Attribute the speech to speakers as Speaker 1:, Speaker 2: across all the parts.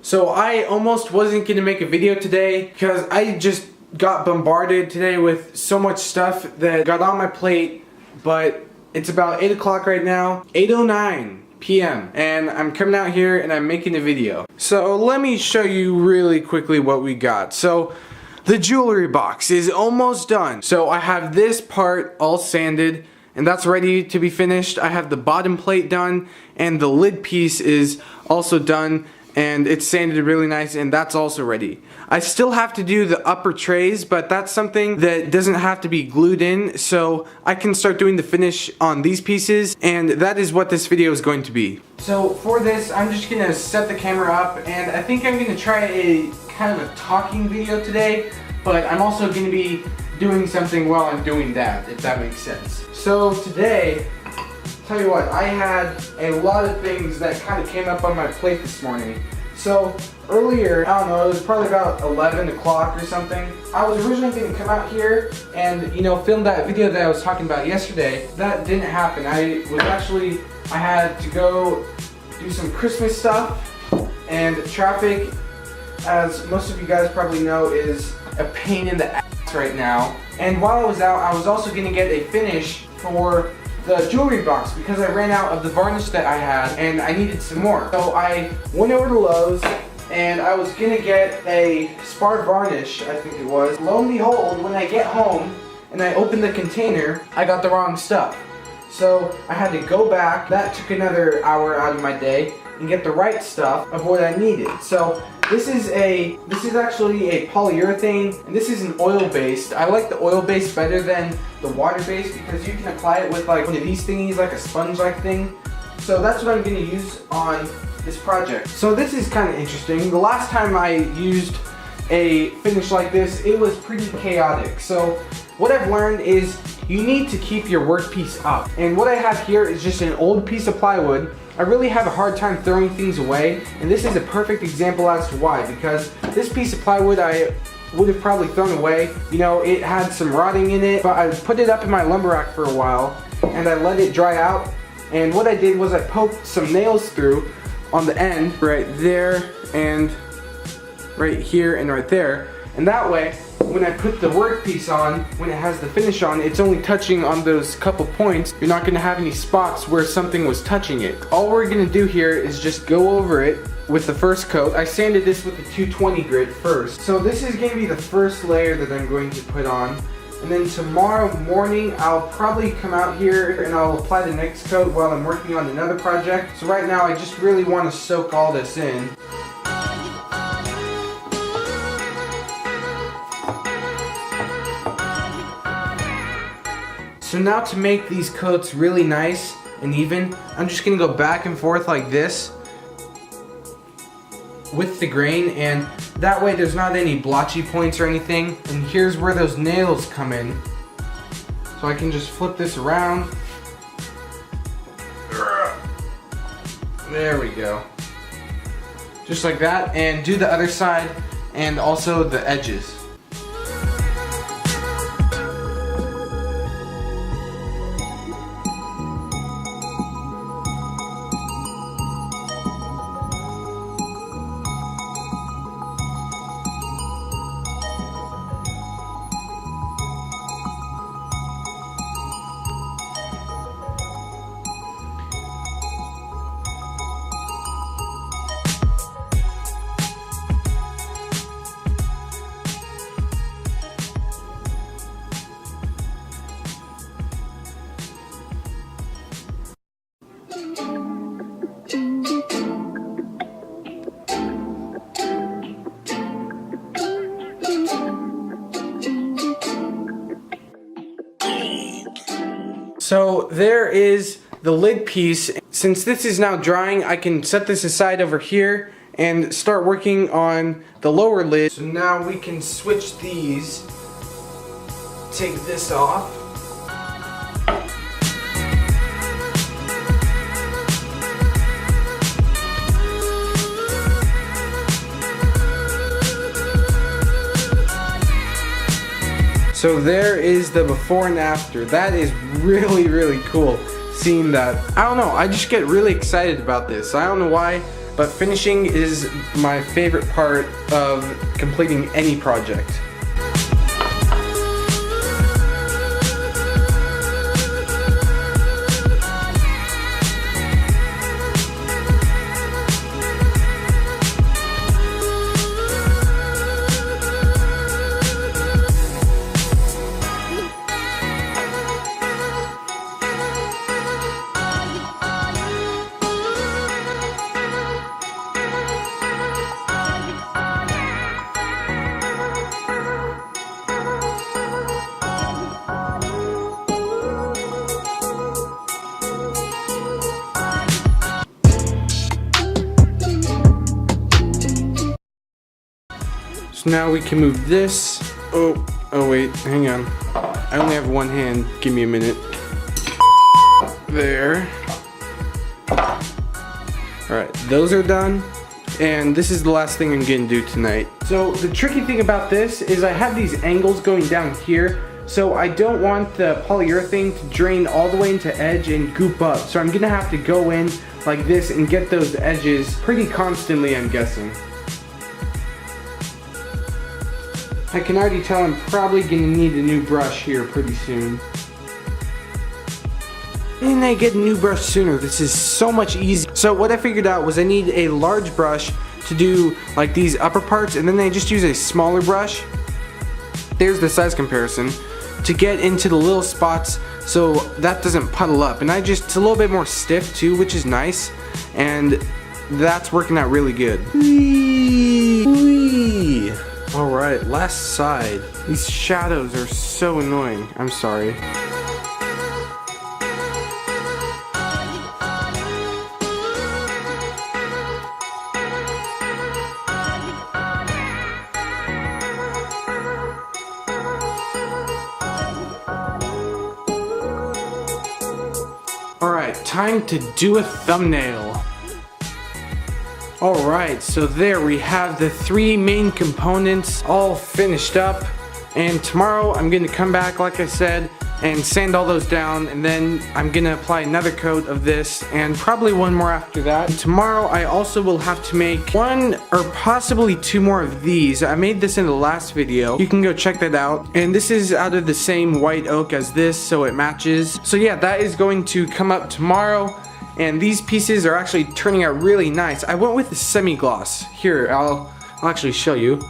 Speaker 1: So I almost wasn't gonna make a video today because I just got bombarded today with so much stuff that got on my plate, but it's about 8 o'clock right now, 8:09 p.m. and I'm coming out here and I'm making a video. So let me show you really quickly what we got. So the jewelry box is almost done. So I have this part all sanded and that's ready to be finished. I have the bottom plate done and the lid piece is also done and it's sanded really nice and that's also ready. I still have to do the upper trays, but that's something that doesn't have to be glued in, so I can start doing the finish on these pieces, and that is what this video is going to be. So for this, I'm just gonna set the camera up, and I think I'm gonna try a kind of a talking video today, but I'm also gonna be doing something while I'm doing that, if that makes sense. So today, tell you what, I had a lot of things that kind of came up on my plate this morning. So earlier, I don't know, it was probably about 11 o'clock or something. I was originally going to come out here and, film that video that I was talking about yesterday. That didn't happen. I had to go do some Christmas stuff, and traffic, as most of you guys probably know, is a pain in the ass right now. And while I was out, I was also going to get a finish for the jewelry box because I ran out of the varnish that I had and I needed some more. So I went over to Lowe's and I was gonna get a spar varnish, I think it was. Lo and behold, when I get home and I open the container, I got the wrong stuff. So I had to go back. That took another hour out of my day and get the right stuff of what I needed. So this is actually a polyurethane, and this is an oil-based. I like the oil-based better than the water-based because you can apply it with like one of these thingies, like a sponge-like thing. So that's what I'm gonna use on this project. So this is kind of interesting. The last time I used a finish like this, it was pretty chaotic. So what I've learned is you need to keep your workpiece up. And what I have here is just an old piece of plywood. I really have a hard time throwing things away, and this is a perfect example as to why, because this piece of plywood I would have probably thrown away. It had some rotting in it, but I put it up in my lumber rack for a while and I let it dry out, and what I did was I poked some nails through on the end right there and right here and right there, and that way when I put the workpiece on, when it has the finish on, it's only touching on those couple points. You're not gonna have any spots where something was touching it. All we're gonna do here is just go over it with the first coat. I sanded this with the 220 grit first. So this is gonna be the first layer that I'm going to put on. And then tomorrow morning, I'll probably come out here and I'll apply the next coat while I'm working on another project. So right now, I just really wanna soak all this in. So now to make these coats really nice and even, I'm just gonna go back and forth like this with the grain, and that way there's not any blotchy points or anything. And here's where those nails come in. So I can just flip this around. There we go. Just like that, and do the other side and also the edges. So there is the lid piece. Since this is now drying, I can set this aside over here and start working on the lower lid. So now we can switch these. Take this off. So there is the before and after. That is really, really cool seeing that. I don't know, I just get really excited about this. I don't know why. but finishing is my favorite part of completing any project. So now we can move this. Oh wait, hang on. I only have one hand. Give me a minute. There. Alright, those are done. And this is the last thing I'm gonna do tonight. So the tricky thing about this is I have these angles going down here. So I don't want the polyurethane to drain all the way into edge and goop up. So I'm gonna have to go in like this and get those edges pretty constantly, I'm guessing. I can already tell I'm probably gonna need a new brush here pretty soon. And I get a new brush sooner. This is so much easier. So what I figured out was I need a large brush to do like these upper parts, and then I just use a smaller brush. There's the size comparison to get into the little spots so that doesn't puddle up. And it's a little bit more stiff too, which is nice. And that's working out really good. Whee! Whee! Alright, last side. These shadows are so annoying. I'm sorry. Alright, time to do a thumbnail. Alright, so there we have the three main components all finished up, and tomorrow I'm going to come back, like I said, and sand all those down, and then I'm going to apply another coat of this and probably one more after that. And tomorrow I also will have to make one or possibly two more of these. I made this in the last video. You can go check that out. And this is out of the same white oak as this, so it matches. So yeah, that is going to come up tomorrow. And these pieces are actually turning out really nice. I went with the semi-gloss. Here, I'll actually show you.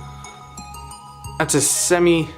Speaker 1: That's a semi-gloss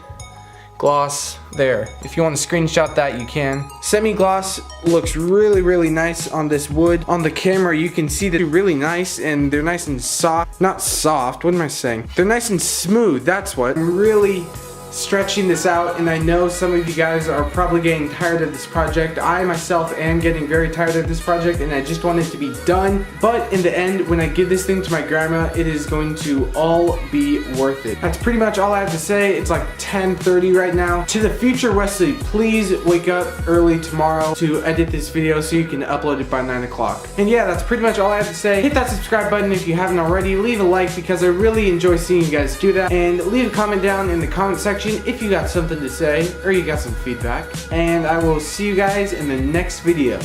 Speaker 1: there. If you want to screenshot that, you can. Semi-gloss looks really, really nice on this wood. On the camera, you can see that they're really nice, and they're nice and soft. Not soft, what am I saying? They're nice and smooth, that's what. I'm really stretching this out, and I know some of you guys are probably getting tired of this project. I myself am getting very tired of this project, and I just want it to be done. But in the end, when I give this thing to my grandma, it is going to all be worth it. That's pretty much all I have to say. It's like 10:30 right now. To the future Wesley, please wake up early tomorrow to edit this video so you can upload it by 9 o'clock. And yeah, that's pretty much all I have to say. Hit that subscribe button if you haven't already. Leave a like because I really enjoy seeing you guys do that. And leave a comment down in the comment section if you got something to say or you got some feedback. And I will see you guys in the next video.